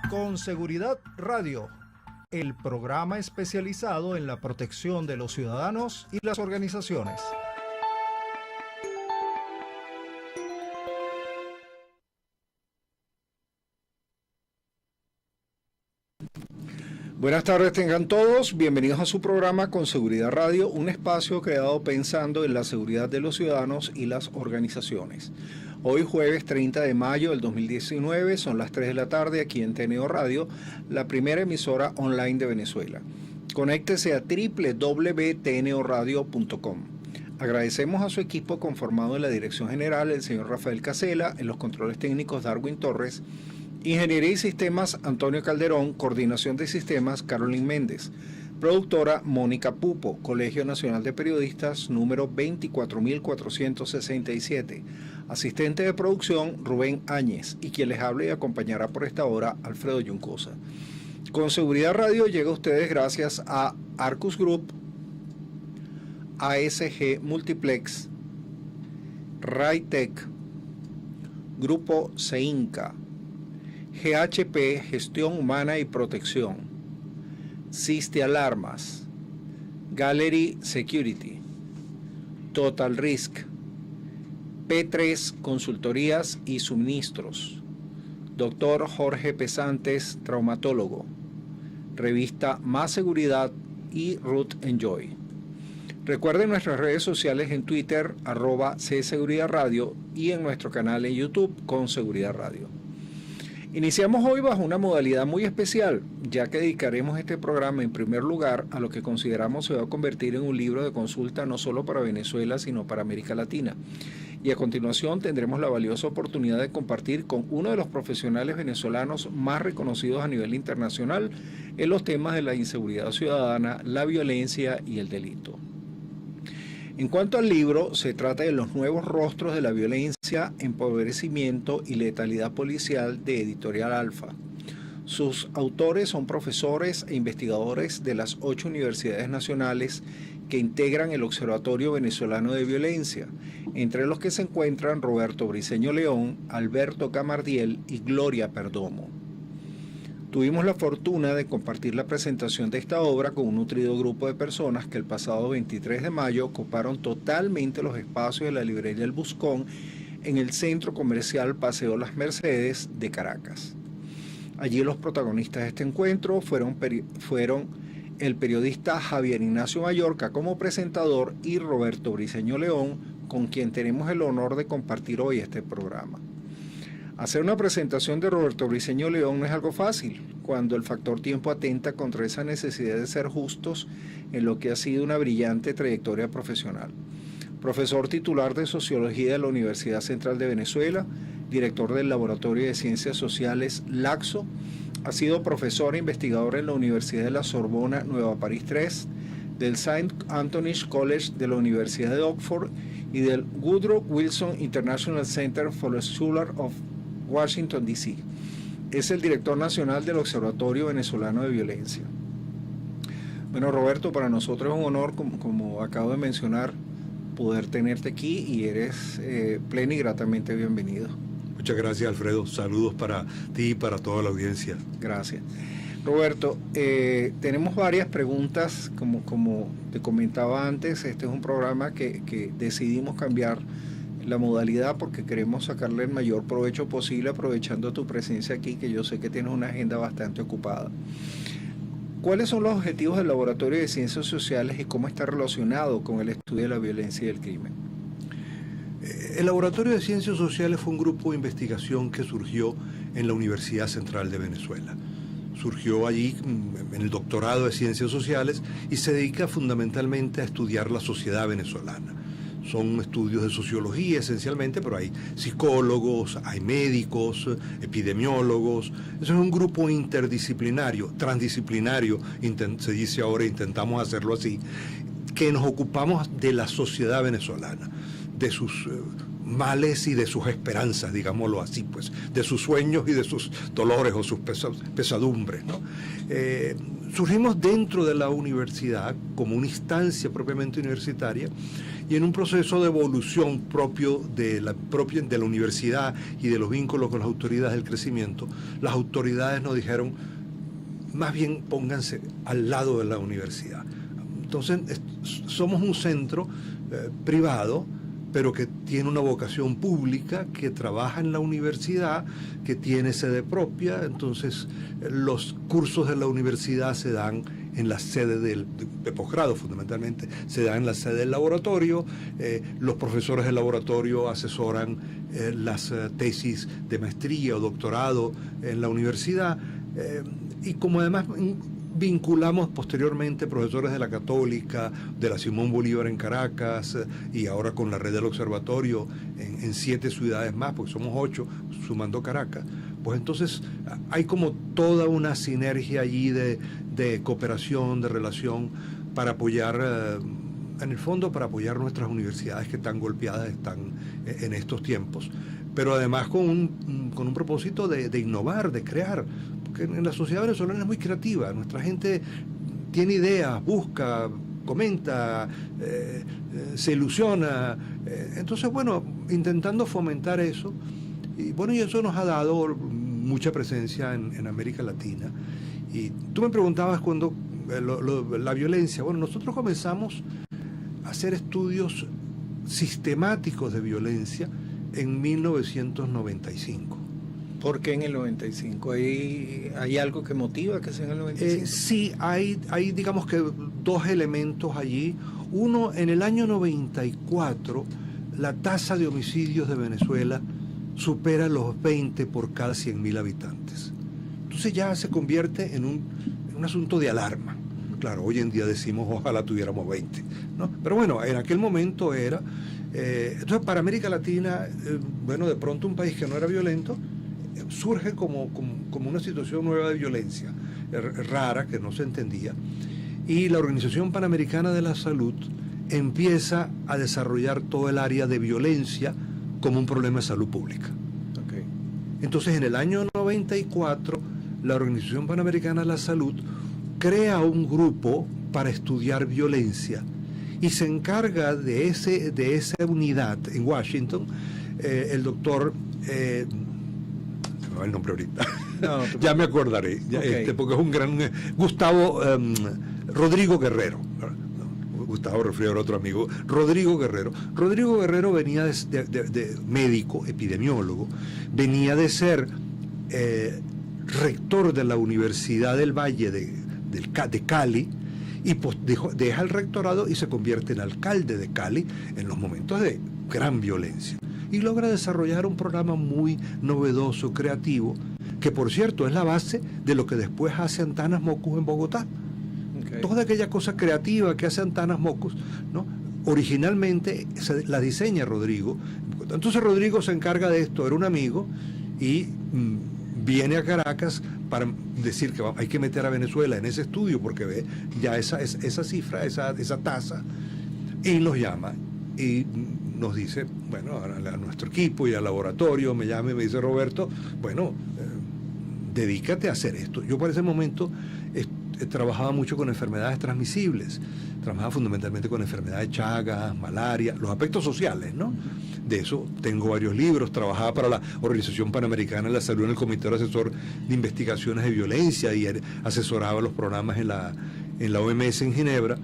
Con Seguridad Radio, el programa especializado en la protección de los ciudadanos y las organizaciones. Buenas tardes tengan todos, bienvenidos a su programa Con Seguridad Radio, un espacio creado pensando en la seguridad de los ciudadanos y las organizaciones. Hoy jueves 30 de mayo del 2019, son las 3 de la tarde aquí en TNO Radio, la primera emisora online de Venezuela. Conéctese a www.tnoradio.com. Agradecemos a su equipo conformado en la dirección general, el señor Rafael Casela, en los controles técnicos Darwin Torres, Ingeniería y Sistemas Antonio Calderón, Coordinación de Sistemas Carolyn Méndez, productora Mónica Pupo, Colegio Nacional de Periodistas número 24467, asistente de producción Rubén Áñez y quien les habla y acompañará por esta hora Alfredo Yuncosa. Con Seguridad Radio llega a ustedes gracias a Arcus Group, ASG Multiplex, Raytech, Grupo CEINCA, GHP Gestión Humana y Protección, Siste Alarmas, Gallery Security, Total Risk, P3 Consultorías y Suministros, Dr. Jorge Pesantes, traumatólogo, revista Más Seguridad y Root Enjoy. Recuerden nuestras redes sociales en Twitter, @CSeguridadRadio y en nuestro canal en YouTube Con Seguridad Radio. Iniciamos hoy bajo una modalidad muy especial, ya que dedicaremos este programa en primer lugar a lo que consideramos se va a convertir en un libro de consulta no solo para Venezuela, sino para América Latina. Y a continuación tendremos la valiosa oportunidad de compartir con uno de los profesionales venezolanos más reconocidos a nivel internacional en los temas de la inseguridad ciudadana, la violencia y el delito. En cuanto al libro, se trata de los nuevos rostros de la violencia, empobrecimiento y letalidad policial de Editorial Alfa. Sus autores son profesores e investigadores de las 8 universidades nacionales que integran el Observatorio Venezolano de Violencia, entre los que se encuentran Roberto Briceño León, Alberto Camardiel y Gloria Perdomo. Tuvimos la fortuna de compartir la presentación de esta obra con un nutrido grupo de personas que el pasado 23 de mayo ocuparon totalmente los espacios de la librería El Buscón en el centro comercial Paseo Las Mercedes de Caracas. Allí los protagonistas de este encuentro fueron el periodista Javier Ignacio Mallorca como presentador y Roberto Briceño León, con quien tenemos el honor de compartir hoy este programa. Hacer una presentación de Roberto Briceño León no es algo fácil, cuando el factor tiempo atenta contra esa necesidad de ser justos en lo que ha sido una brillante trayectoria profesional. Profesor titular de Sociología de la Universidad Central de Venezuela, director del Laboratorio de Ciencias Sociales LACSO, ha sido profesor e investigador en la Universidad de la Sorbona Nueva París III, del St. Anthony's College de la Universidad de Oxford y del Woodrow Wilson International Center for the Scholar of Washington, D.C. Es el director nacional del Observatorio Venezolano de Violencia. Bueno, Roberto, para nosotros es un honor, como acabo de mencionar, poder tenerte aquí y eres pleno y gratamente bienvenido. Muchas gracias, Alfredo. Saludos para ti y para toda la audiencia. Gracias. Roberto, tenemos varias preguntas, como te comentaba antes, este es un programa que decidimos cambiar la modalidad porque queremos sacarle el mayor provecho posible aprovechando tu presencia aquí, que yo sé que tienes una agenda bastante ocupada. ¿Cuáles son los objetivos del Laboratorio de Ciencias Sociales y cómo está relacionado con el estudio de la violencia y el crimen? El Laboratorio de Ciencias Sociales fue un grupo de investigación que surgió en la Universidad Central de Venezuela. Surgió allí en el doctorado de Ciencias Sociales y se dedica fundamentalmente a estudiar la sociedad venezolana. Son estudios de sociología esencialmente, pero hay psicólogos, hay médicos, epidemiólogos. Eso es un grupo interdisciplinario, transdisciplinario, se dice ahora, intentamos hacerlo así, que nos ocupamos de la sociedad venezolana, de sus males y de sus esperanzas, digámoslo así, pues, de sus sueños y de sus dolores o sus pesadumbres, ¿no? surgimos dentro de la universidad como una instancia propiamente universitaria y en un proceso de evolución propio de la universidad y de los vínculos con las autoridades del crecimiento. Las autoridades nos dijeron, más bien pónganse al lado de la universidad. Entonces somos un centro privado, pero que tiene una vocación pública, que trabaja en la universidad, que tiene sede propia. Entonces los cursos de la universidad se dan en la sede de posgrado, fundamentalmente se dan en la sede del laboratorio. Los profesores del laboratorio asesoran las tesis de maestría o doctorado en la universidad, y como además vinculamos posteriormente profesores de la Católica, de la Simón Bolívar en Caracas, y ahora con la red del observatorio en 7 ciudades más, porque somos 8, sumando Caracas. Pues entonces hay como toda una sinergia allí de cooperación, de relación, para apoyar, en el fondo para apoyar nuestras universidades que tan golpeadas están en estos tiempos, pero además con un propósito de innovar, de crear. En la sociedad venezolana es muy creativa, nuestra gente tiene ideas, busca, comenta, se ilusiona, entonces bueno, intentando fomentar eso, y bueno, y eso nos ha dado mucha presencia en América Latina. Y tú me preguntabas cuando la violencia, bueno, nosotros comenzamos a hacer estudios sistemáticos de violencia en 1995. ¿Por qué en el 95? ¿Hay algo que motiva que sea en el 95? Sí, hay digamos que 2 elementos allí. Uno, en el año 94, la tasa de homicidios de Venezuela supera los 20 por cada 100.000 habitantes. Entonces ya se convierte en un asunto de alarma. Claro, hoy en día decimos ojalá tuviéramos 20, ¿no? Pero bueno, en aquel momento era. Entonces para América Latina, bueno, de pronto un país que no era violento, surge como una situación nueva de violencia, rara, que no se entendía, y la Organización Panamericana de la Salud empieza a desarrollar todo el área de violencia como un problema de salud pública. Okay. Entonces, en el año 94, la Organización Panamericana de la Salud crea un grupo para estudiar violencia y se encarga de esa unidad en Washington, el doctor... el nombre ahorita. No, ya me acordaré, okay. Porque es un gran... Gustavo Rodrigo Guerrero. Gustavo refiero a otro amigo. Rodrigo Guerrero. Rodrigo Guerrero venía de médico, epidemiólogo, venía de ser rector de la Universidad del Valle de Cali, y pues deja el rectorado y se convierte en alcalde de Cali en los momentos de gran violencia. Y logra desarrollar un programa muy novedoso, creativo, que por cierto es la base de lo que después hace Antanas Mockus en Bogotá. Okay. Toda aquella cosa creativa que hace Antanas Mockus, ¿no? Originalmente la diseña Rodrigo. Entonces Rodrigo se encarga de esto, era un amigo, y viene a Caracas para decir que hay que meter a Venezuela en ese estudio, porque ve ya esa cifra, esa tasa, y nos llama y nos dice, bueno, a nuestro equipo y al laboratorio, me llama y me dice, Roberto, bueno, dedícate a hacer esto. Yo por ese momento trabajaba mucho con enfermedades transmisibles, trabajaba fundamentalmente con enfermedades de Chagas, malaria, los aspectos sociales, ¿no? De eso tengo varios libros, trabajaba para la Organización Panamericana de la Salud en el Comité Asesor de Investigaciones de Violencia y asesoraba los programas en la OMS en Ginebra,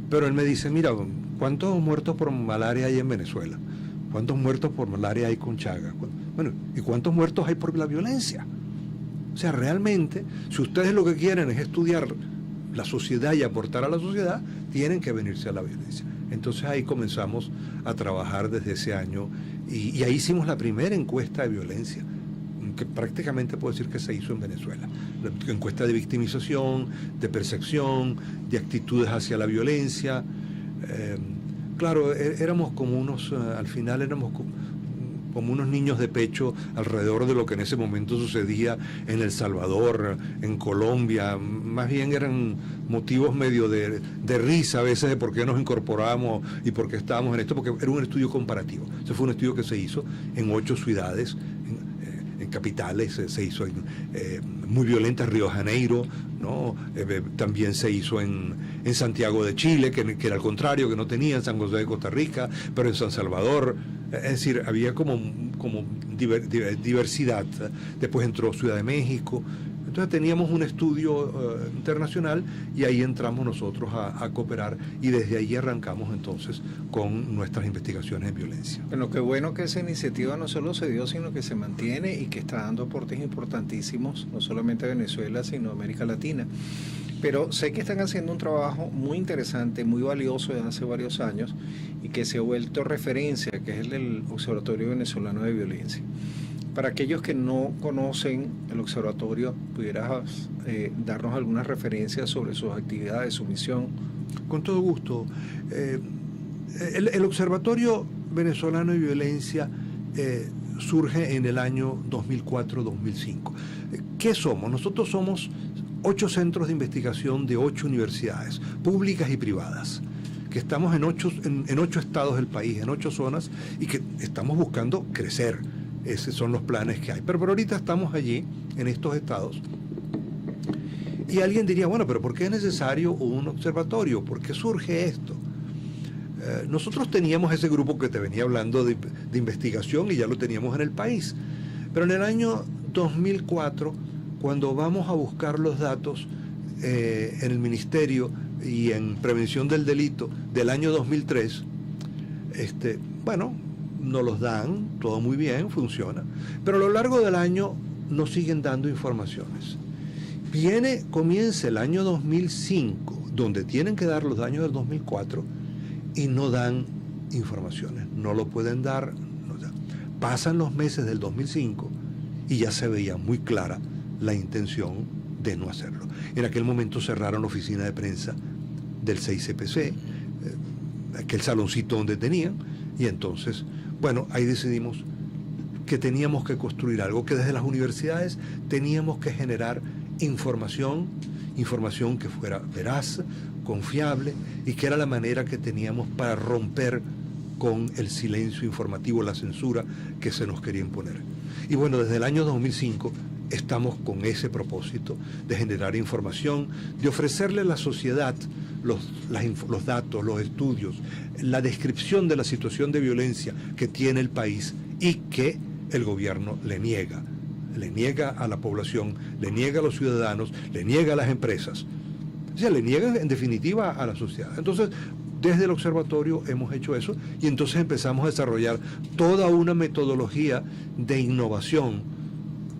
pero él me dice, mira, ¿cuántos muertos por malaria hay en Venezuela? ¿Cuántos muertos por malaria hay con Chagas? Bueno, ¿y cuántos muertos hay por la violencia? O sea, realmente, si ustedes lo que quieren es estudiar la sociedad y aportar a la sociedad, tienen que venirse a la violencia. Entonces ahí comenzamos a trabajar desde ese año y ahí hicimos la primera encuesta de violencia, que prácticamente puedo decir que se hizo en Venezuela. La encuesta de victimización, de percepción, de actitudes hacia la violencia. Claro, éramos como al final éramos como unos niños de pecho alrededor de lo que en ese momento sucedía en El Salvador, en Colombia. Más bien eran motivos medio de risa a veces de por qué nos incorporamos y por qué estábamos en esto, porque era un estudio comparativo. Ese fue un estudio que se hizo en 8 ciudades, capitales, se hizo muy violenta en Río de Janeiro, ¿no? También se hizo en Santiago de Chile, que era al contrario, que no tenía, en San José de Costa Rica, pero en San Salvador, es decir, había como diversidad. Después entró Ciudad de México. Entonces teníamos un estudio internacional y ahí entramos nosotros a cooperar y desde ahí arrancamos entonces con nuestras investigaciones de violencia. Bueno, qué bueno que esa iniciativa no solo se dio, sino que se mantiene y que está dando aportes importantísimos, no solamente a Venezuela, sino a América Latina. Pero sé que están haciendo un trabajo muy interesante, muy valioso desde hace varios años y que se ha vuelto referencia, que es el del Observatorio Venezolano de Violencia. Para aquellos que no conocen el observatorio, ¿pudieras darnos algunas referencias sobre sus actividades, su misión? Con todo gusto. El Observatorio Venezolano de Violencia surge en el año 2004-2005. ¿Qué somos? Nosotros somos 8 centros de investigación de 8 universidades, públicas y privadas, que estamos en 8 estados del país, en 8 zonas, y que estamos buscando crecer. Esos son los planes que hay. Pero por ahorita estamos allí, en estos estados. Y alguien diría, bueno, pero ¿por qué es necesario un observatorio? ¿Por qué surge esto? Nosotros teníamos ese grupo que te venía hablando de investigación y ya lo teníamos en el país. Pero en el año 2004, cuando vamos a buscar los datos en el Ministerio y en Prevención del Delito del año 2003, bueno, nos los dan, todo muy bien, funciona, pero a lo largo del año nos siguen dando informaciones. Comienza el año 2005, donde tienen que dar los daños del 2004 y no dan informaciones, no lo pueden dar. Pasan los meses del 2005 y ya se veía muy clara la intención de no hacerlo. En aquel momento cerraron la oficina de prensa del 6CPC, aquel saloncito donde tenían, y entonces, bueno, ahí decidimos que teníamos que construir algo, que desde las universidades teníamos que generar información que fuera veraz, confiable, y que era la manera que teníamos para romper con el silencio informativo, la censura que se nos quería imponer. Y bueno, desde el año 2005 estamos con ese propósito de generar información, de ofrecerle a la sociedad los datos, los estudios, la descripción de la situación de violencia que tiene el país y que el gobierno le niega a la población, le niega a los ciudadanos, le niega a las empresas, o sea, le niega en definitiva a la sociedad. Entonces, desde el observatorio hemos hecho eso y entonces empezamos a desarrollar toda una metodología de innovación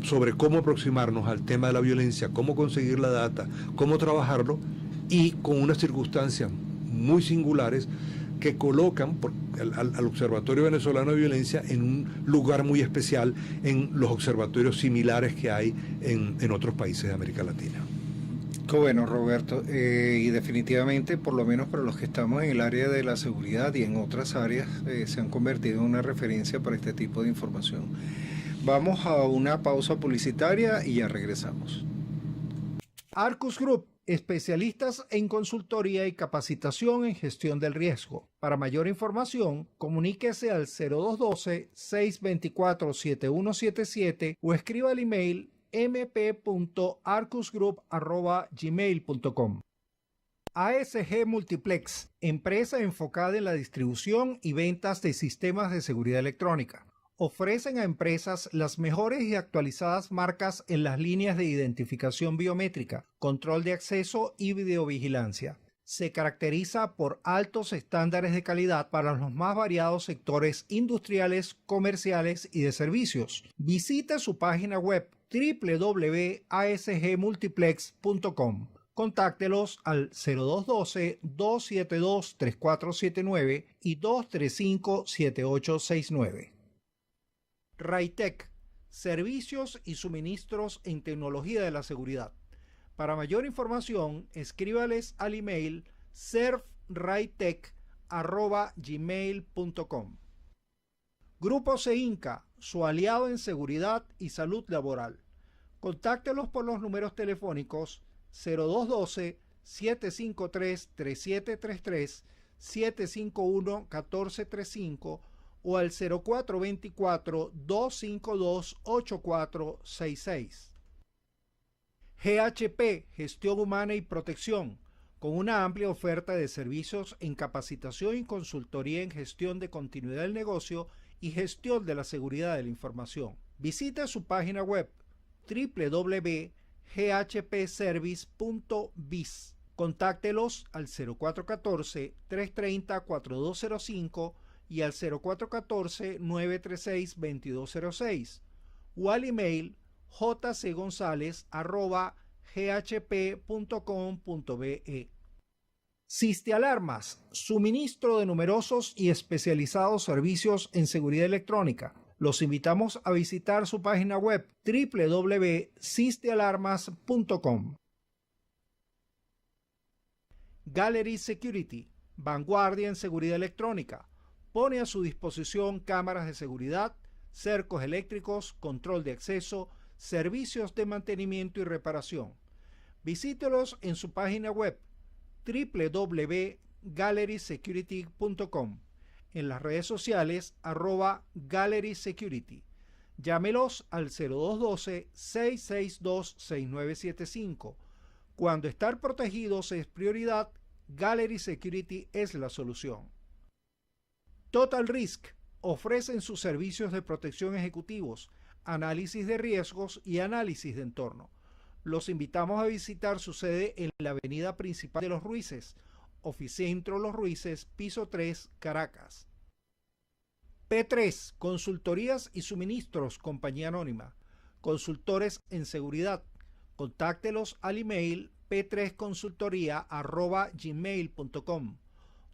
sobre cómo aproximarnos al tema de la violencia, cómo conseguir la data, cómo trabajarlo, y con unas circunstancias muy singulares que colocan al Observatorio Venezolano de Violencia en un lugar muy especial en los observatorios similares que hay en otros países de América Latina. Qué bueno, Roberto, y definitivamente, por lo menos para los que estamos en el área de la seguridad y en otras áreas, se han convertido en una referencia para este tipo de información. Vamos a una pausa publicitaria y ya regresamos. Arcus Group, especialistas en consultoría y capacitación en gestión del riesgo. Para mayor información, comuníquese al 0212-624-7177 o escriba al email mp.arcusgroup@gmail.com. ASG Multiplex, empresa enfocada en la distribución y ventas de sistemas de seguridad electrónica. Ofrecen a empresas las mejores y actualizadas marcas en las líneas de identificación biométrica, control de acceso y videovigilancia. Se caracteriza por altos estándares de calidad para los más variados sectores industriales, comerciales y de servicios. Visite su página web www.asgmultiplex.com. Contáctelos al 0212-272-3479 y 235-7869. Raytec, servicios y suministros en tecnología de la seguridad. Para mayor información, escríbales al email servraytec@gmail.com. Grupo CEINCA, su aliado en seguridad y salud laboral. Contáctelos por los números telefónicos 0212-753-3733, 751-1435 o al 0424-252-8466. GHP, Gestión Humana y Protección, con una amplia oferta de servicios en capacitación y consultoría en gestión de continuidad del negocio y gestión de la seguridad de la información. Visita su página web www.ghpservice.biz. Contáctelos al 0414-330-4205 y al 0414-936-2206 o al email jcgonzalez@ghp.com.be. Sistealarmas, suministro de numerosos y especializados servicios en seguridad electrónica. Los invitamos a visitar su página web www.sistealarmas.com. Gallery Security, vanguardia en seguridad electrónica. Pone a su disposición cámaras de seguridad, cercos eléctricos, control de acceso, servicios de mantenimiento y reparación. Visítelos en su página web www.gallerysecurity.com, en las redes sociales @GallerySecurity. Llámelos al 0212-662-6975. Cuando estar protegidos es prioridad, Gallery Security es la solución. Total Risk ofrecen sus servicios de protección ejecutivos, análisis de riesgos y análisis de entorno. Los invitamos a visitar su sede en la avenida principal de Los Ruices, Oficentro Los Ruices, piso 3, Caracas. P3, Consultorías y Suministros, Compañía Anónima. Consultores en seguridad. Contáctelos al email p3consultoría@gmail.com.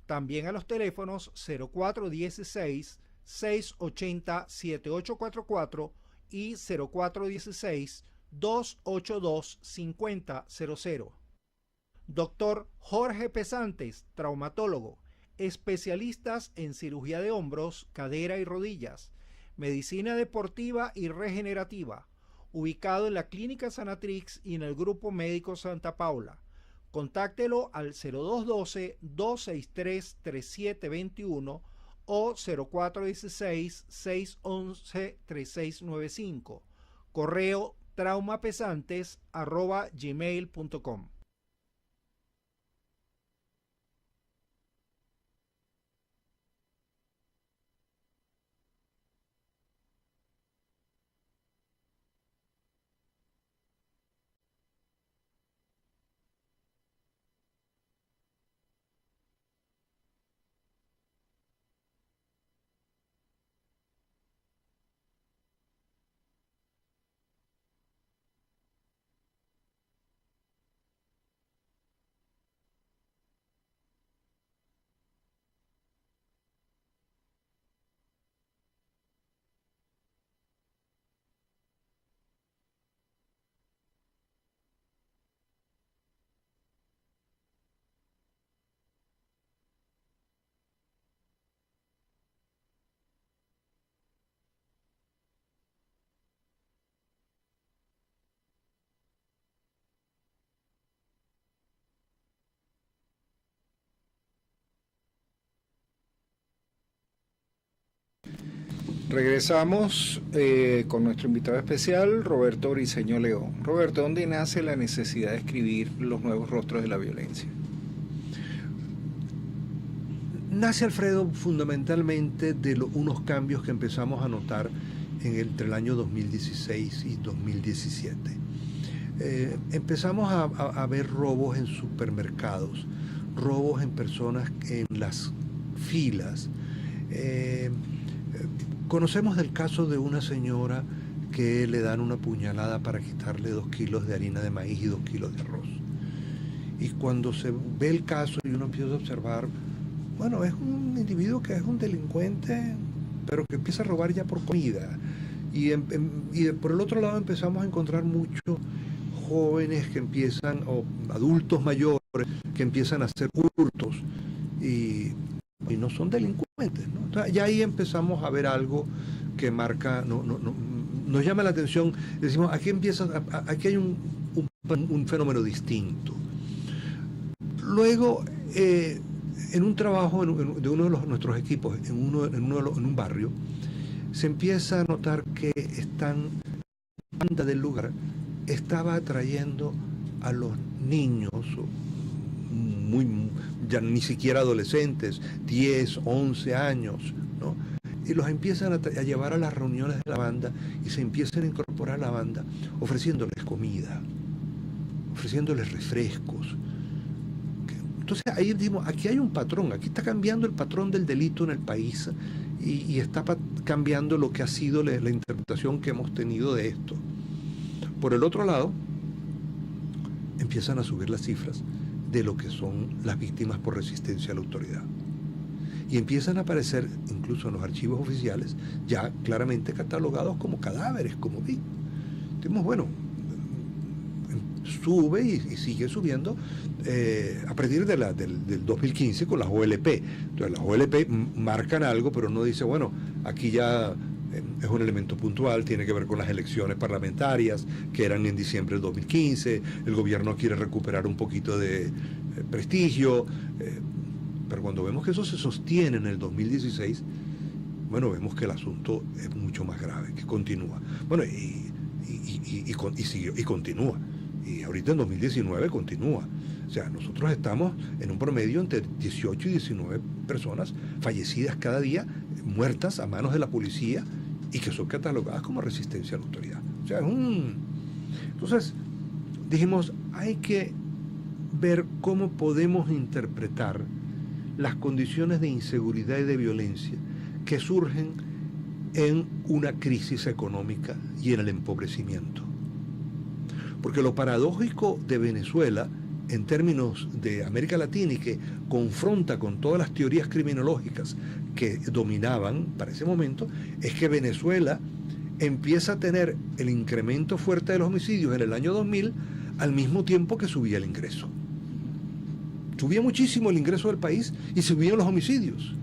También a los teléfonos 0416-680-7844 y 0416-282-5000. Doctor Jorge Pesantes, traumatólogo, especialistas en cirugía de hombros, cadera y rodillas, medicina deportiva y regenerativa, ubicado en la Clínica Sanatrix y en el Grupo Médico Santa Paula. Contáctelo al 0212-263-3721 o 0416-611-3695. Correo traumapesantes@gmail.com. Regresamos con nuestro invitado especial, Roberto Briceño León. Roberto, ¿dónde nace la necesidad de escribir Los Nuevos Rostros de la Violencia? Nace, Alfredo, fundamentalmente de unos cambios que empezamos a notar entre el año 2016 y 2017. Empezamos a ver robos en supermercados, robos en personas en las filas. Conocemos del caso de una señora que le dan una puñalada para quitarle 2 kilos de harina de maíz y 2 kilos de arroz. Y cuando se ve el caso y uno empieza a observar, bueno, es un individuo que es un delincuente, pero que empieza a robar ya por comida. Y por el otro lado empezamos a encontrar muchos jóvenes que empiezan, o adultos mayores, que empiezan a hacer hurtos y no son delincuentes, ¿no? O sea, ya ahí empezamos a ver algo que marca, nos llama la atención. Decimos, aquí hay un fenómeno distinto. Luego En un trabajo de uno de nuestros equipos, en un barrio, se empieza a notar que la banda del lugar estaba atrayendo a los niños, ya ni siquiera adolescentes, 10, 11 años, ¿no? Y los empiezan a llevar a las reuniones de la banda y se empiezan a incorporar a la banda ofreciéndoles comida, ofreciéndoles refrescos. Entonces ahí decimos, aquí hay un patrón, aquí está cambiando el patrón del delito en el país y está cambiando lo que ha sido la interpretación que hemos tenido de esto. Por el otro lado, empiezan a subir las cifras de lo que son las víctimas por resistencia a la autoridad. Y empiezan a aparecer, incluso en los archivos oficiales, ya claramente catalogados como cadáveres, como víctimas. Decimos, bueno, sube y sigue subiendo a partir del 2015 con las OLP. Entonces las OLP marcan algo, pero no dice, bueno, aquí ya es un elemento puntual, tiene que ver con las elecciones parlamentarias que eran en diciembre del 2015, el gobierno quiere recuperar un poquito de prestigio, pero cuando vemos que eso se sostiene en el 2016, bueno, vemos que el asunto es mucho más grave, que continúa. Bueno, y continúa. Y ahorita en 2019 continúa. O sea, nosotros estamos en un promedio entre 18 y 19 personas fallecidas cada día, muertas a manos de la policía y que son catalogadas como resistencia a la autoridad. O sea, Entonces, dijimos, hay que ver cómo podemos interpretar las condiciones de inseguridad y de violencia que surgen en una crisis económica y en el empobrecimiento. Porque lo paradójico de Venezuela, en términos de América Latina y que confronta con todas las teorías criminológicas que dominaban para ese momento, es que Venezuela empieza a tener el incremento fuerte de los homicidios en el año 2000 al mismo tiempo que subía el ingreso. Subía muchísimo el ingreso del país y subían los homicidios.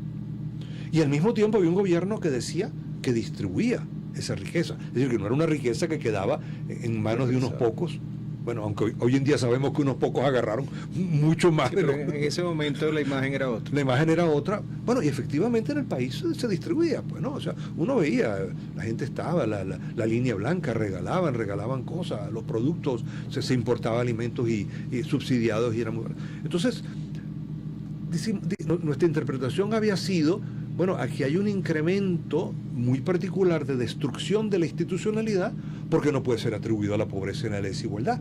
Y al mismo tiempo había un gobierno que decía que distribuía esa riqueza. Es decir, que no era una riqueza que quedaba en manos de unos pocos. Bueno, aunque hoy en día sabemos que unos pocos agarraron mucho más. Sí, pero en ese momento la imagen era otra. La imagen era otra. Bueno, y efectivamente en el país se distribuía, pues, ¿no? O sea, uno veía, la gente estaba, la línea blanca, regalaban cosas, los productos, se importaba alimentos y subsidiados y era muy bueno. Entonces, nuestra interpretación había sido, bueno, aquí hay un incremento muy particular de destrucción de la institucionalidad porque no puede ser atribuido a la pobreza y a la desigualdad.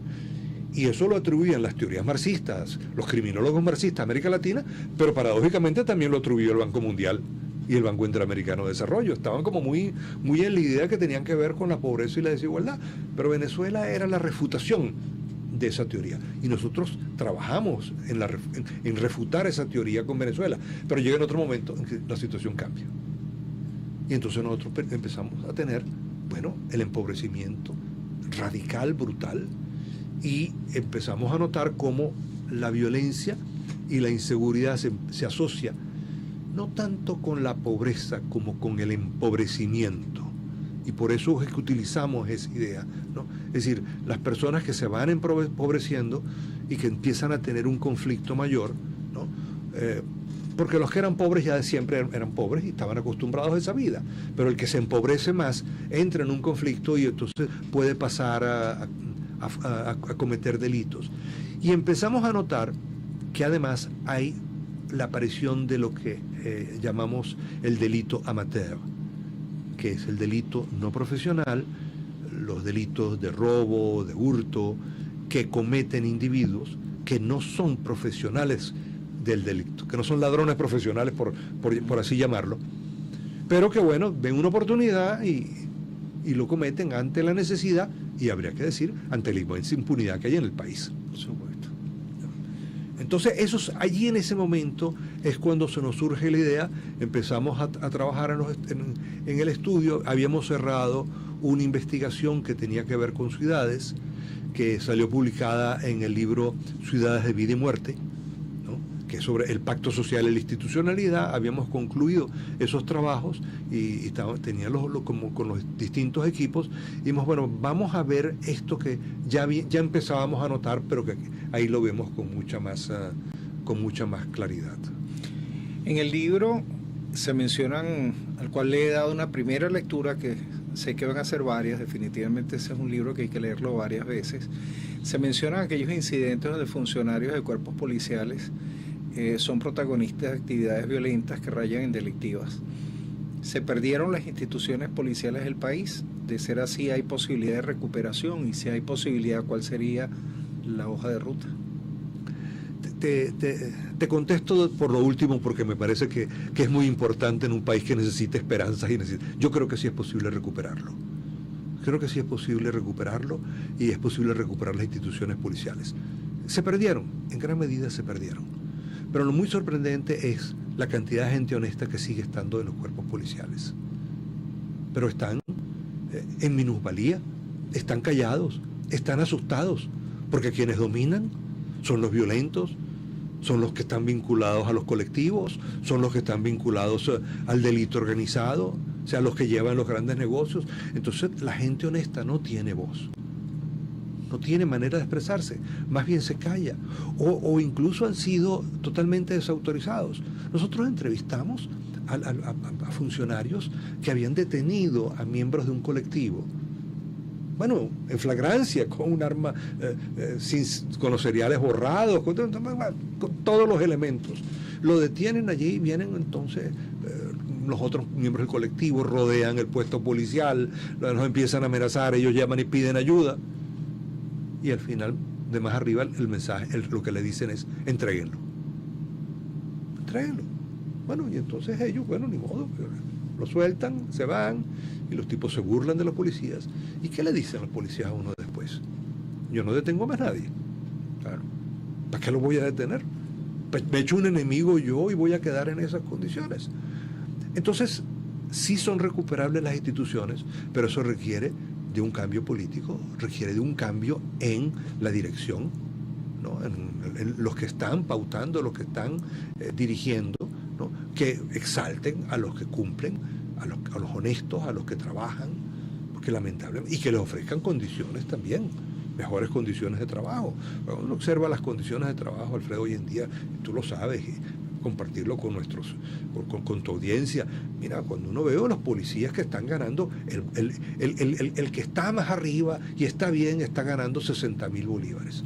Y eso lo atribuían las teorías marxistas, los criminólogos marxistas de América Latina, pero paradójicamente también lo atribuyó el Banco Mundial y el Banco Interamericano de Desarrollo. Estaban como muy en la idea que tenían que ver con la pobreza y la desigualdad. Pero Venezuela era la refutación de esa teoría. Y nosotros trabajamos en refutar esa teoría con Venezuela. Pero llega en otro momento en que la situación cambia. Y entonces nosotros empezamos a tener, bueno, el empobrecimiento radical, brutal, y empezamos a notar cómo la violencia y la inseguridad se asocia no tanto con la pobreza como con el empobrecimiento. Y por eso es que utilizamos esa idea, ¿no? Es decir, las personas que se van empobreciendo y que empiezan a tener un conflicto mayor, ¿no? Porque los que eran pobres ya de siempre eran pobres y estaban acostumbrados a esa vida. Pero el que se empobrece más entra en un conflicto y entonces puede pasar a cometer delitos. Y empezamos a notar que además hay la aparición de lo que llamamos el delito amateur, que es el delito no profesional, los delitos de robo, de hurto, que cometen individuos que no son profesionales del delito, que no son ladrones profesionales, por así llamarlo, pero que, bueno, ven una oportunidad y lo cometen ante la necesidad y, habría que decir, ante la inmensa impunidad que hay en el país. Por supuesto. Entonces, allí en ese momento es cuando se nos surge la idea, empezamos a trabajar en el estudio, habíamos cerrado una investigación que tenía que ver con ciudades, que salió publicada en el libro Ciudades de Vida y Muerte, ¿no? Que es sobre el pacto social y la institucionalidad. Habíamos concluido esos trabajos y teníamos como con los distintos equipos, y dijimos, bueno, vamos a ver esto que ya empezábamos a notar, pero que ahí lo vemos con mucha más claridad. En el libro se mencionan, al cual le he dado una primera lectura, que sé que van a ser varias, definitivamente ese es un libro que hay que leerlo varias veces. Se mencionan aquellos incidentes donde funcionarios de cuerpos policiales son protagonistas de actividades violentas que rayan en delictivas. Se perdieron las instituciones policiales del país. De ser así, ¿hay posibilidad de recuperación? Y si hay posibilidad, ¿cuál sería la hoja de ruta? Te contesto por lo último, porque me parece que es muy importante en un país que necesita esperanzas y necesita. Yo creo que sí es posible recuperarlo. Creo que sí es posible recuperarlo, y es posible recuperar las instituciones policiales. Se perdieron, en gran medida se perdieron. Pero lo muy sorprendente es la cantidad de gente honesta que sigue estando en los cuerpos policiales. Pero están en minusvalía, están callados, están asustados, porque quienes dominan son los violentos, son los que están vinculados a los colectivos, son los que están vinculados al delito organizado, o sea, los que llevan los grandes negocios. Entonces la gente honesta no tiene voz, no tiene manera de expresarse, más bien se calla, o incluso han sido totalmente desautorizados. Nosotros entrevistamos a funcionarios que habían detenido a miembros de un colectivo, bueno, en flagrancia, con un arma, con los seriales borrados, con todos los elementos. Lo detienen allí, vienen entonces los otros miembros del colectivo, rodean el puesto policial, los empiezan a amenazar, ellos llaman y piden ayuda. Y al final, de más arriba, el mensaje, lo que le dicen es: entréguenlo. Entréguenlo. Bueno, y entonces ellos, bueno, ni modo, lo sueltan, se van, y los tipos se burlan de los policías. ¿Y qué le dicen los policías a uno después? Yo no detengo más a nadie. Claro. ¿Para qué lo voy a detener? Pues me echo un enemigo yo y voy a quedar en esas condiciones. Entonces, sí son recuperables las instituciones, pero eso requiere de un cambio político, requiere de un cambio en la dirección, ¿no? En los que están pautando, los que están dirigiendo, ¿no? Que exalten a los que cumplen, a los honestos, a los que trabajan, porque lamentablemente, y que les ofrezcan condiciones también, mejores condiciones de trabajo. Cuando uno observa las condiciones de trabajo, Alfredo, hoy en día, tú lo sabes, y compartirlo con con tu audiencia. Mira, cuando uno ve a los policías que están ganando, el que está más arriba y está bien, está ganando 60.000 bolívares.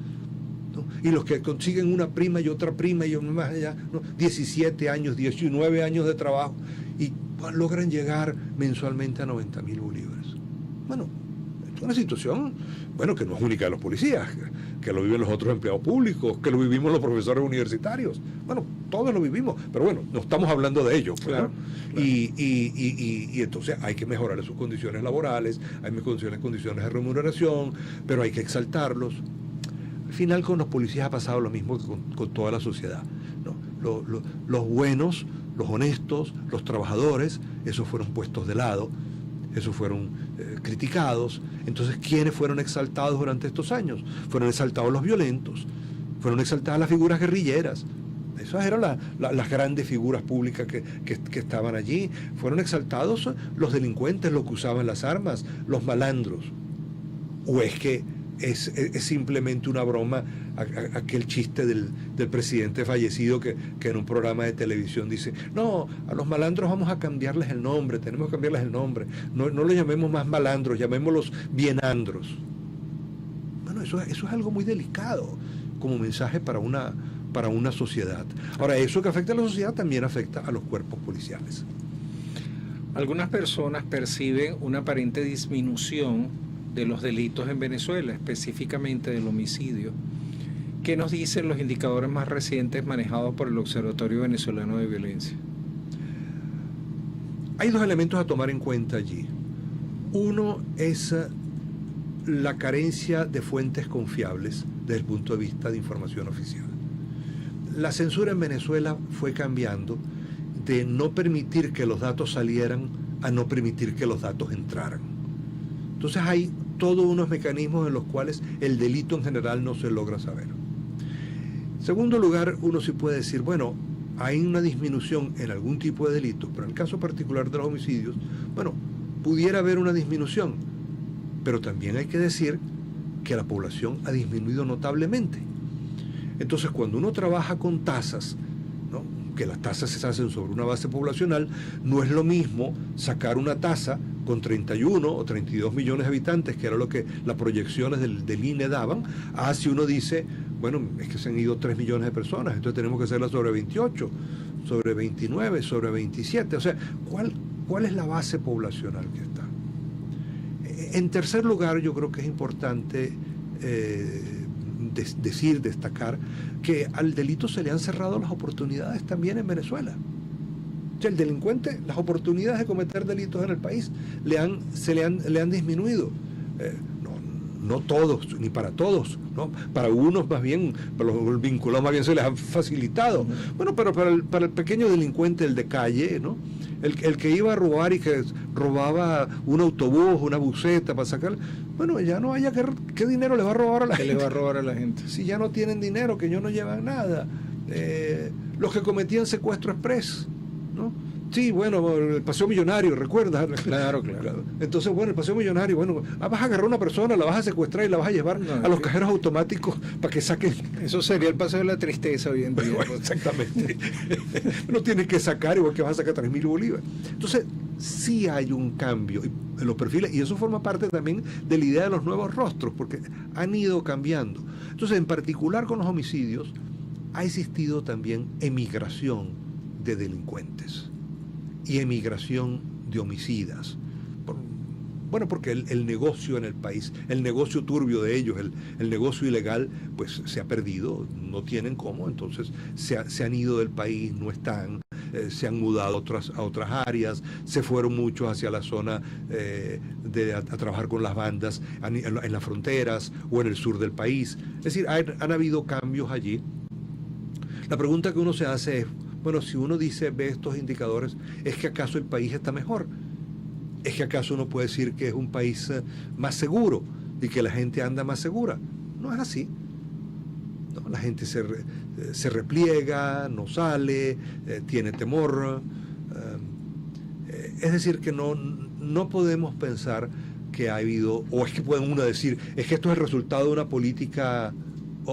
¿No? Y los que consiguen una prima y otra prima y más allá, ¿no? 17 años, 19 años de trabajo, y logran llegar mensualmente a 90.000 bolívares. Bueno, es una situación, bueno, que no es única de los policías, que lo viven los otros empleados públicos, que lo vivimos los profesores universitarios. Bueno, todos lo vivimos, pero bueno, no estamos hablando de ellos. Pues, claro, ¿no? Claro. Y entonces hay que mejorar sus condiciones laborales, hay condiciones de remuneración, pero hay que exaltarlos. Al final, con los policías ha pasado lo mismo que con toda la sociedad, ¿no? Los buenos, los honestos, los trabajadores, esos fueron puestos de lado, esos fueron criticados. Entonces, ¿quiénes fueron exaltados durante estos años? Fueron exaltados los violentos, fueron exaltadas las figuras guerrilleras. Esas eran las grandes figuras públicas que estaban allí. Fueron exaltados los delincuentes, los que usaban las armas, los malandros. ¿O es que es simplemente una broma aquel chiste del presidente fallecido que en un programa de televisión dice: no, a los malandros vamos a cambiarles el nombre, tenemos que cambiarles el nombre, no los llamemos más malandros, llamémoslos bienandros? Bueno, eso es algo muy delicado como mensaje para una sociedad. Ahora, eso que afecta a la sociedad también afecta a los cuerpos policiales. Algunas personas perciben una aparente disminución de los delitos en Venezuela, específicamente del homicidio. ¿Qué nos dicen los indicadores más recientes manejados por el Observatorio Venezolano de Violencia? Hay dos elementos a tomar en cuenta allí. Uno es la carencia de fuentes confiables desde el punto de vista de información oficial. La censura en Venezuela fue cambiando de no permitir que los datos salieran a no permitir que los datos entraran. Entonces hay todos unos mecanismos en los cuales el delito en general no se logra saber. En segundo lugar, uno sí puede decir, bueno, hay una disminución en algún tipo de delito, pero en el caso particular de los homicidios, bueno, pudiera haber una disminución, pero también hay que decir que la población ha disminuido notablemente. Entonces, cuando uno trabaja con tasas, ¿no?, que las tasas se hacen sobre una base poblacional, no es lo mismo sacar una tasa con 31 o 32 millones de habitantes, que era lo que las proyecciones del INE daban, a si uno dice, bueno, es que se han ido 3 millones de personas, entonces tenemos que hacerla sobre 28, sobre 29, sobre 27. O sea, ¿cuál es la base poblacional que está? En tercer lugar, yo creo que es importante destacar que al delito se le han cerrado las oportunidades también en Venezuela. O sea, el delincuente, las oportunidades de cometer delitos en el país le han disminuido. No todos, ni para todos, ¿no? Para unos más bien, para los vinculados más bien se les han facilitado. Bueno, pero para el pequeño delincuente, el de calle, ¿no? El que iba a robar y que robaba un autobús, una buseta para sacar, bueno, ya no haya ¿qué dinero le va a robar a la gente? ¿Qué le va a robar a la gente? Si ya no tienen dinero, que ellos no llevan nada. Los que cometían secuestro express, ¿no? Sí, bueno, el paseo millonario, ¿recuerdas? Claro. Entonces, bueno, el paseo millonario, bueno, vas a agarrar a una persona, la vas a secuestrar y la vas a llevar a los cajeros automáticos para que saquen. Eso sería el paseo de la tristeza hoy en día. Bueno, exactamente. No tienes que sacar, igual que vas a sacar 3.000 bolívares. Entonces, sí hay un cambio en los perfiles, y eso forma parte también de la idea de los nuevos rostros, porque han ido cambiando. Entonces, en particular con los homicidios, ha existido también emigración de delincuentes y emigración de homicidas. Bueno, porque el negocio en el país, el negocio turbio de ellos, el negocio ilegal, pues se ha perdido, no tienen cómo, entonces se han ido del país, no están, se han mudado a otras áreas, se fueron muchos hacia la zona a trabajar con las bandas en las fronteras o en el sur del país. Es decir, han habido cambios allí. La pregunta que uno se hace es, bueno, si uno ve estos indicadores, ¿es que acaso el país está mejor? ¿Es que acaso uno puede decir que es un país más seguro y que la gente anda más segura? No es así. No, la gente se repliega, no sale, tiene temor. Es decir, que no podemos pensar que ha habido, o es que puede uno decir, es que esto es el resultado de una política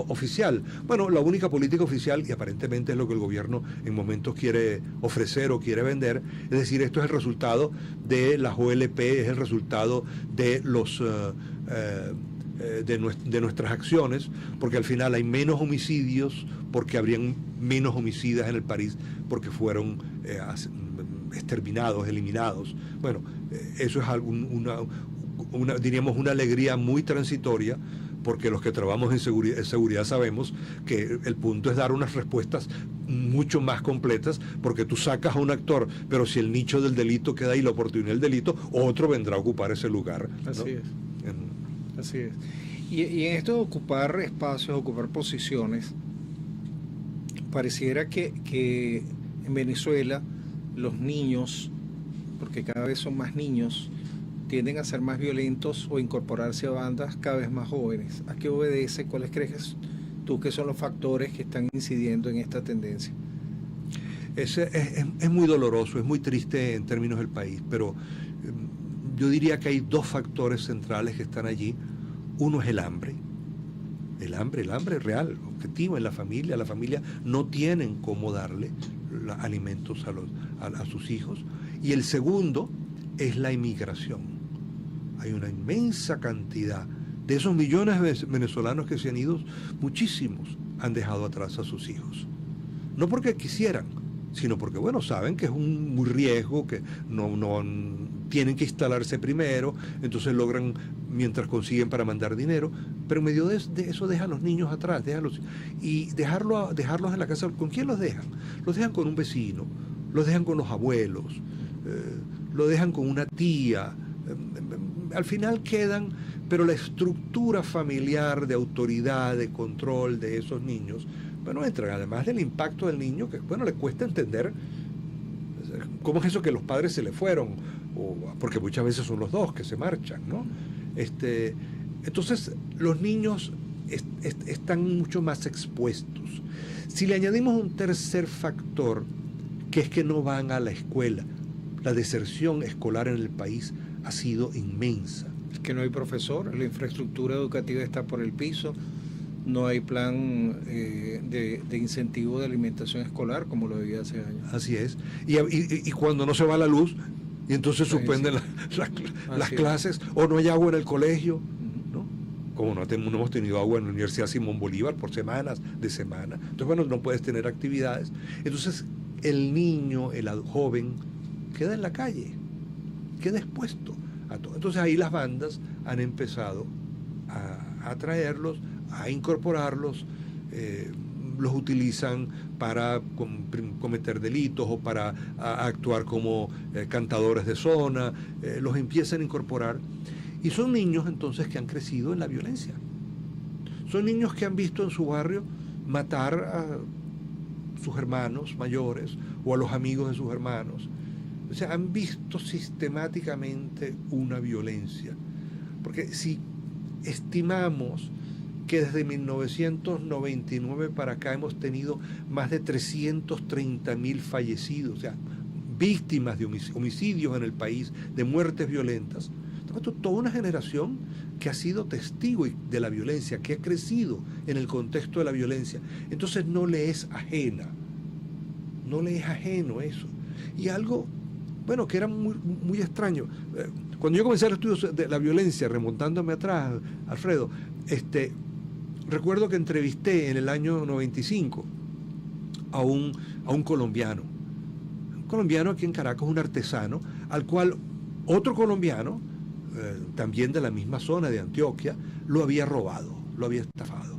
oficial. Bueno, la única política oficial, y aparentemente es lo que el gobierno en momentos quiere ofrecer o quiere vender, es decir, esto es el resultado de las OLP, es el resultado de de nuestras acciones, porque al final hay menos homicidios, porque habrían menos homicidas en el país, porque fueron exterminados, eliminados. Bueno, eso es diríamos una alegría muy transitoria, porque los que trabajamos en seguridad sabemos que el punto es dar unas respuestas mucho más completas, porque tú sacas a un actor, pero si el nicho del delito queda ahí, la oportunidad del delito, otro vendrá a ocupar ese lugar, ¿no? Así es. Así es. Y en esto de ocupar espacios, ocupar posiciones, pareciera que en Venezuela los niños, porque cada vez son más niños, tienden a ser más violentos o incorporarse a bandas cada vez más jóvenes. ¿A qué obedece? ¿Cuáles crees tú que son los factores que están incidiendo en esta tendencia? Es muy doloroso, es muy triste en términos del país, pero yo diría que hay dos factores centrales que están allí. Uno es el hambre real, objetivo en la familia. La familia no tienen cómo darle alimentos a sus hijos. Y el segundo es la inmigración. Hay una inmensa cantidad de esos millones de venezolanos que se han ido, muchísimos han dejado atrás a sus hijos. No porque quisieran, sino porque, bueno, saben que es un muy riesgo, que no tienen que instalarse primero, entonces logran mientras consiguen para mandar dinero, pero en medio de eso dejan los niños atrás, y dejarlos en la casa. ¿Con quién los dejan? Los dejan con un vecino, los dejan con los abuelos, lo dejan con una tía. Al final quedan, pero la estructura familiar de autoridad, de control de esos niños, bueno, entra, además del impacto del niño, que bueno, le cuesta entender cómo es eso que los padres se le fueron, porque muchas veces son los dos que se marchan, ¿no? Entonces, los niños están mucho más expuestos. Si le añadimos un tercer factor, que es que no van a la escuela, la deserción escolar en el país ha sido inmensa. Es que no hay profesores, la infraestructura educativa está por el piso, no hay plan de incentivo de alimentación escolar como lo había hace años. Así es. Y cuando no se va la luz, y entonces suspenden las clases, o no hay agua en el colegio, ¿no? Como no hemos tenido agua en la Universidad Simón Bolívar por semanas de semana. Entonces, bueno, no puedes tener actividades. Entonces, el niño, el joven, queda en la calle, queda expuesto a todo. Entonces, ahí las bandas han empezado a traerlos, a incorporarlos, los utilizan para cometer delitos o para actuar como cantadores de zona, los empiezan a incorporar. Y son niños entonces que han crecido en la violencia. Son niños que han visto en su barrio matar a sus hermanos mayores o a los amigos de sus hermanos. O sea, han visto sistemáticamente una violencia. Porque si estimamos que desde 1999 para acá hemos tenido más de 330.000 fallecidos, o sea, víctimas de homicidios en el país, de muertes violentas. Toda una generación que ha sido testigo de la violencia, que ha crecido en el contexto de la violencia. Entonces no le es ajena, no le es ajeno eso. Y algo, bueno, que era muy, muy extraño. Cuando yo comencé el estudio de la violencia, remontándome atrás, Alfredo, recuerdo que entrevisté en el año 95 a un colombiano. Un colombiano aquí en Caracas, un artesano, al cual otro colombiano, también de la misma zona de Antioquia, lo había robado, lo había estafado.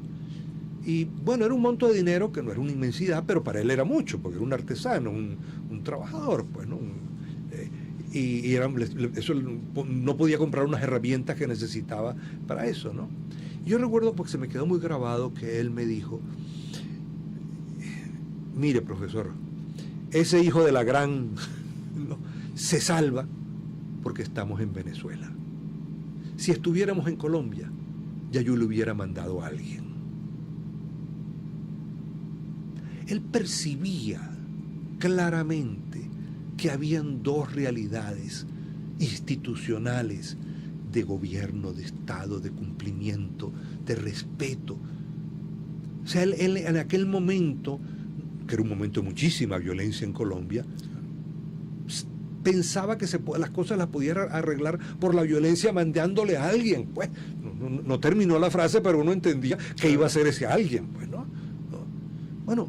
Y bueno, era un monto de dinero que no era una inmensidad, pero para él era mucho, porque era un artesano, un trabajador, pues, ¿no? Eso no podía comprar unas herramientas que necesitaba para eso, ¿no? Yo recuerdo, porque se me quedó muy grabado, que él me dijo: mire, profesor, ese hijo de la gran ¿no? se salva porque estamos en Venezuela. Si estuviéramos en Colombia, ya yo le hubiera mandado a alguien. Él percibía claramente que habían dos realidades institucionales, de gobierno, de Estado, de cumplimiento, de respeto. O sea, él en aquel momento, que era un momento de muchísima violencia en Colombia, pensaba que las cosas las pudiera arreglar por la violencia mandándole a alguien. Pues no terminó la frase, pero uno entendía que iba a ser ese alguien. Pues, ¿no? Bueno,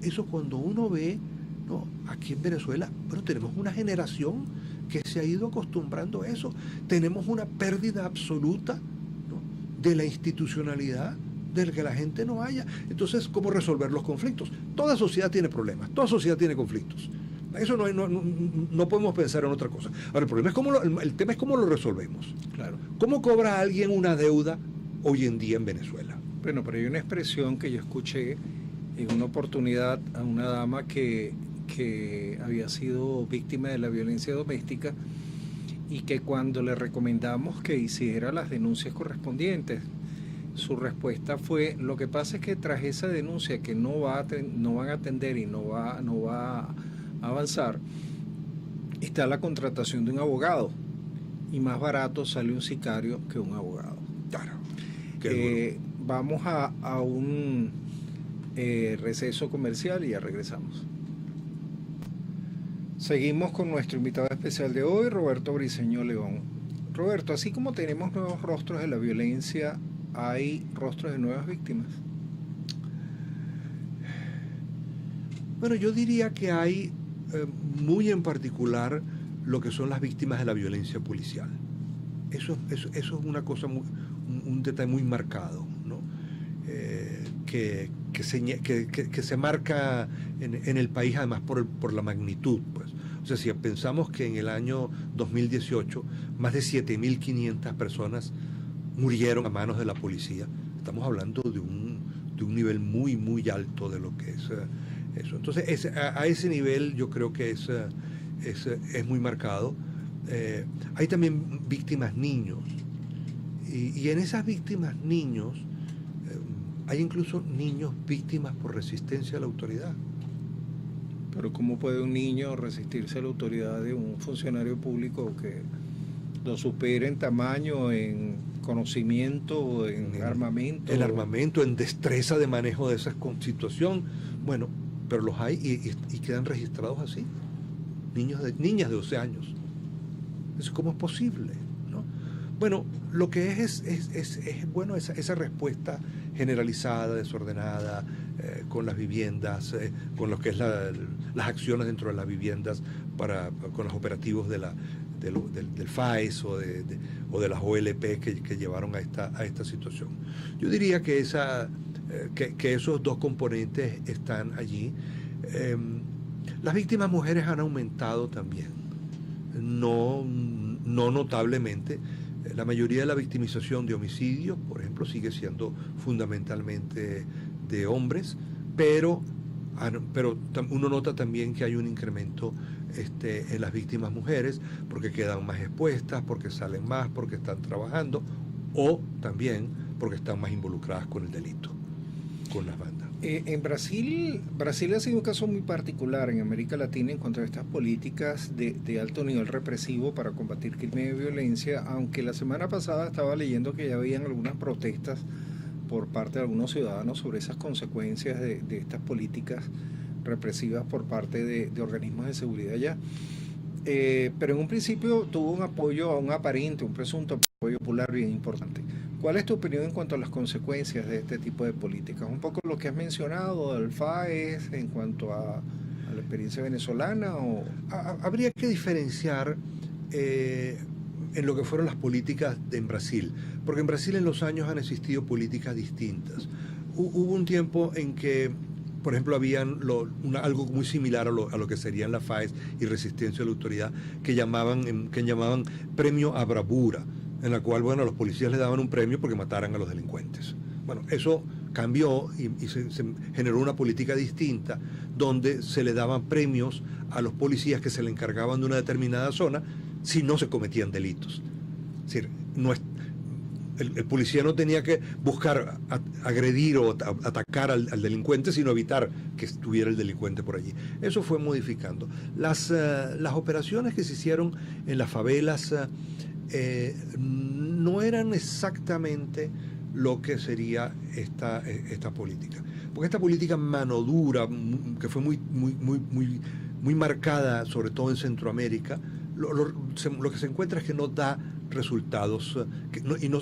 eso cuando uno ve, ¿no? Aquí en Venezuela, bueno, tenemos una generación que se ha ido acostumbrando a eso. Tenemos una pérdida absoluta, ¿no? de la institucionalidad, del que la gente no haya. Entonces, ¿cómo resolver los conflictos? Toda sociedad tiene problemas, toda sociedad tiene conflictos. Eso no podemos pensar en otra cosa. Ahora, el problema es el tema es cómo lo resolvemos. Claro. ¿Cómo cobra alguien una deuda hoy en día en Venezuela? Bueno, pero hay una expresión que yo escuché en una oportunidad a una dama que había sido víctima de la violencia doméstica y que cuando le recomendamos que hiciera las denuncias correspondientes, su respuesta fue: lo que pasa es que tras esa denuncia que no van a atender y no va a avanzar, está la contratación de un abogado, y más barato sale un sicario que un abogado. Claro. Vamos a un receso comercial y ya regresamos. Seguimos con nuestro invitado especial de hoy, Roberto Briceño León. Roberto, así como tenemos nuevos rostros de la violencia, ¿hay rostros de nuevas víctimas? Bueno, yo diría que hay muy en particular lo que son las víctimas de la violencia policial. Eso es una cosa, un detalle muy marcado, ¿no? Que se marca en el país, además por la magnitud, pues. O sea, si pensamos que en el año 2018 más de 7.500 personas murieron a manos de la policía, estamos hablando de un nivel muy, muy alto de lo que es eso. Entonces, a ese nivel yo creo que es muy marcado. Hay también víctimas niños, y en esas víctimas niños hay incluso niños víctimas por resistencia a la autoridad. Pero ¿cómo puede un niño resistirse a la autoridad de un funcionario público que lo supera en tamaño, en conocimiento, en armamento. En armamento, en destreza de manejo de esa situación. Bueno, pero los hay y quedan registrados así. Niñas de 12 años. ¿Cómo es posible? ¿No? Bueno, lo que es bueno, esa respuesta generalizada, desordenada, con las viviendas, con lo que es las acciones dentro de las viviendas con los operativos del FAES o de las OLP que llevaron a esta situación. Yo diría que esos dos componentes están allí. Las víctimas mujeres han aumentado también, no notablemente. La mayoría de la victimización de homicidios, por ejemplo, sigue siendo fundamentalmente de hombres, pero uno nota también que hay un incremento en las víctimas mujeres, porque quedan más expuestas, porque salen más, porque están trabajando, o también porque están más involucradas con el delito, con las bandas. En Brasil ha sido un caso muy particular en América Latina en cuanto a estas políticas de alto nivel represivo para combatir crimen y violencia, aunque la semana pasada estaba leyendo que ya habían algunas protestas por parte de algunos ciudadanos sobre esas consecuencias de estas políticas represivas por parte de organismos de seguridad allá. Pero en un principio tuvo un apoyo, un presunto apoyo popular bien importante. ¿Cuál es tu opinión en cuanto a las consecuencias de este tipo de políticas? Un poco lo que has mencionado del FAES en cuanto a la experiencia venezolana. Habría que diferenciar en lo que fueron las políticas en Brasil, porque en Brasil en los años han existido políticas distintas. Hubo un tiempo en que, por ejemplo, habían algo muy similar a lo que serían la FAES y Resistencia a la Autoridad, que llamaban premio a bravura, en la cual, bueno, los policías le daban un premio porque mataran a los delincuentes. Bueno, eso cambió y se generó una política distinta, donde se le daban premios a los policías que se le encargaban de una determinada zona si no se cometían delitos. Es decir, el policía no tenía que buscar agredir o atacar al delincuente, sino evitar que estuviera el delincuente por allí. Eso fue modificando. Las operaciones que se hicieron en las favelas no eran exactamente lo que sería esta política. Porque esta política mano dura, que fue muy marcada, sobre todo en Centroamérica, lo que se encuentra es que no da resultados,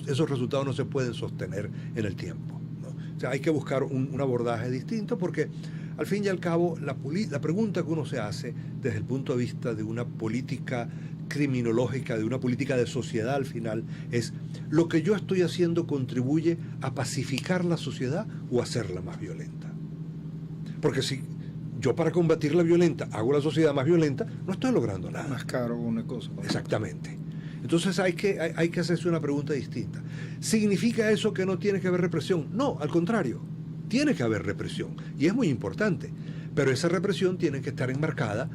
esos resultados no se pueden sostener en el tiempo, ¿no? O sea, hay que buscar un abordaje distinto, porque al fin y al cabo la pregunta que uno se hace desde el punto de vista de una política criminológica, de una política de sociedad al final, es: ¿lo que yo estoy haciendo contribuye a pacificar la sociedad o a hacerla más violenta? Porque si yo, para combatir la violenta, hago la sociedad más violenta, no estoy logrando nada. Más caro una cosa. Exactamente. Entonces hay que hacerse una pregunta distinta. ¿Significa eso que no tiene que haber represión? No, al contrario, tiene que haber represión, y es muy importante, pero esa represión tiene que estar enmarcada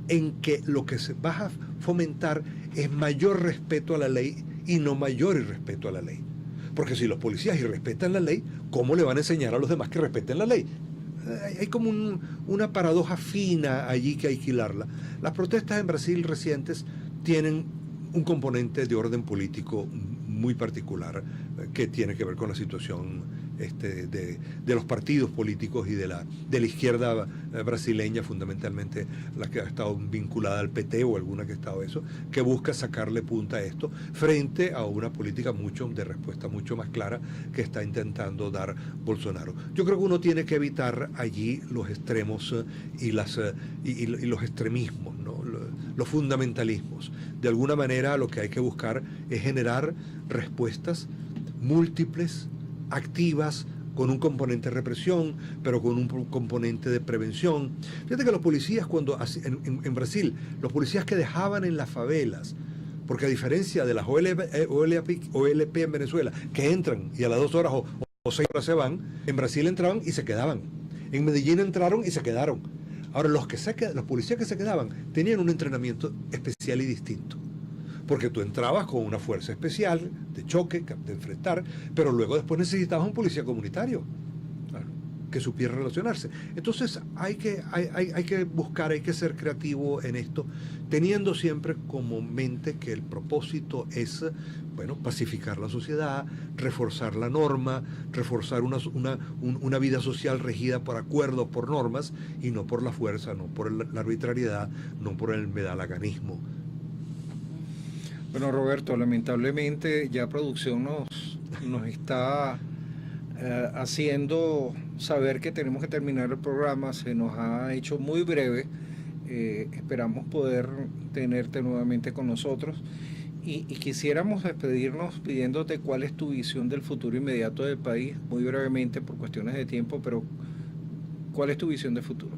en que lo que se va a fomentar es mayor respeto a la ley y no mayor irrespeto a la ley. Porque si los policías irrespetan la ley, ¿cómo le van a enseñar a los demás que respeten la ley? Hay como una paradoja fina allí que hay que hilarla. Las protestas en Brasil recientes tienen un componente de orden político muy particular, que tiene que ver con la situación de los partidos políticos y de la izquierda brasileña, fundamentalmente la que ha estado vinculada al PT o alguna que ha estado eso, que busca sacarle punta a esto frente a una política de respuesta mucho más clara que está intentando dar Bolsonaro. Yo creo que uno tiene que evitar allí los extremos y los extremismos, ¿no? Los fundamentalismos. De alguna manera lo que hay que buscar es generar respuestas múltiples, activas, con un componente de represión, pero con un componente de prevención. Fíjate que los policías, en Brasil, los policías que dejaban en las favelas, porque a diferencia de las OLP en Venezuela, que entran y a las 2 horas o 6 horas se van, en Brasil entraban y se quedaban. En Medellín entraron y se quedaron. Ahora, los policías que se quedaban tenían un entrenamiento especial y distinto. Porque tú entrabas con una fuerza especial de choque, de enfrentar, pero luego después necesitabas un policía comunitario. Claro. que supiera relacionarse. Entonces hay que buscar, hay que ser creativo en esto, teniendo siempre como mente que el propósito es, bueno, pacificar la sociedad, reforzar la norma, reforzar una vida social regida por acuerdos, por normas, y no por la fuerza, no por la arbitrariedad, no por el medalaganismo. Bueno, Roberto, lamentablemente ya producción nos está haciendo saber que tenemos que terminar el programa. Se nos ha hecho muy breve. Esperamos poder tenerte nuevamente con nosotros y quisiéramos despedirnos pidiéndote cuál es tu visión del futuro inmediato del país, muy brevemente por cuestiones de tiempo, pero ¿cuál es tu visión de futuro?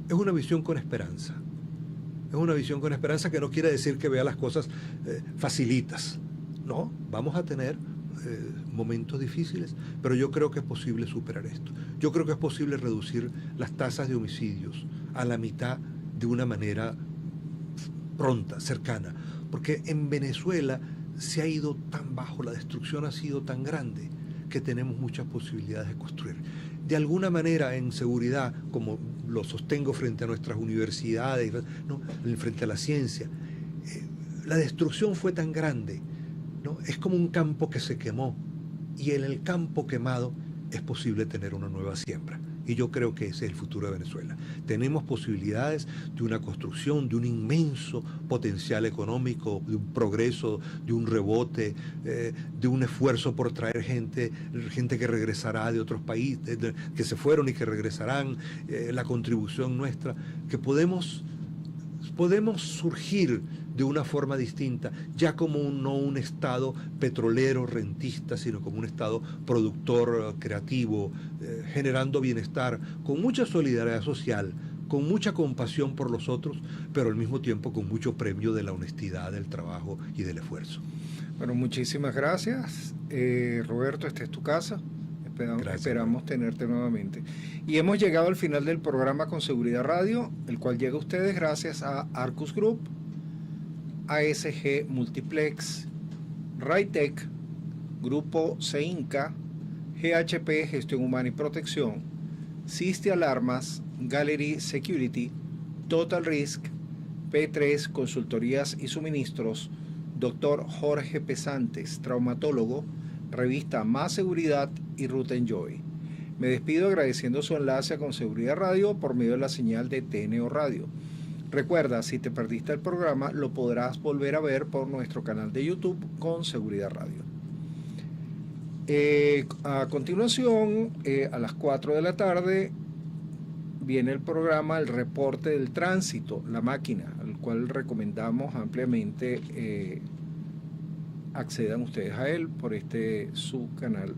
Es una visión con esperanza. Es una visión con esperanza que no quiere decir que vea las cosas facilitas. No, vamos a tener momentos difíciles, pero yo creo que es posible superar esto. Yo creo que es posible reducir las tasas de homicidios a la mitad de una manera pronta, cercana, porque en Venezuela se ha ido tan bajo, la destrucción ha sido tan grande que tenemos muchas posibilidades de construir. De alguna manera, en seguridad, como lo sostengo frente a nuestras universidades, ¿no?, frente a la ciencia, la destrucción fue tan grande, ¿no? Es como un campo que se quemó, y en el campo quemado es posible tener una nueva siembra. Y yo creo que ese es el futuro de Venezuela. Tenemos posibilidades de una construcción, de un inmenso potencial económico, de un progreso, de un rebote, de un esfuerzo por traer gente que regresará de otros países, que se fueron y que regresarán, la contribución nuestra, que podemos surgir de una forma distinta, ya como no un Estado petrolero, rentista, sino como un Estado productor, creativo, generando bienestar, con mucha solidaridad social, con mucha compasión por los otros, pero al mismo tiempo con mucho premio de la honestidad, del trabajo y del esfuerzo. Bueno, muchísimas gracias. Roberto, esta es tu casa. Esperamos tenerte nuevamente. Y hemos llegado al final del programa Con Seguridad Radio, el cual llega a ustedes gracias a Arcus Group, ASG Multiplex, Raytec, Grupo CEINCA, GHP Gestión Humana y Protección, Siste Alarmas, Gallery Security, Total Risk, P3 Consultorías y Suministros, Dr. Jorge Pesantes, traumatólogo, revista Más Seguridad y Ruta Enjoy. Me despido agradeciendo su enlace a Con Seguridad Radio por medio de la señal de TNO Radio. Recuerda, si te perdiste el programa, lo podrás volver a ver por nuestro canal de YouTube Con Seguridad Radio. A continuación, a las 4 de la tarde, viene el programa El Reporte del Tránsito, La Máquina, al cual recomendamos ampliamente accedan ustedes a él por su canal.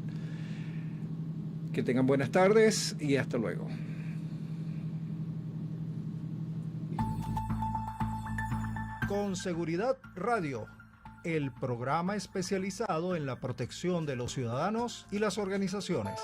Que tengan buenas tardes y hasta luego. Con Seguridad Radio, el programa especializado en la protección de los ciudadanos y las organizaciones.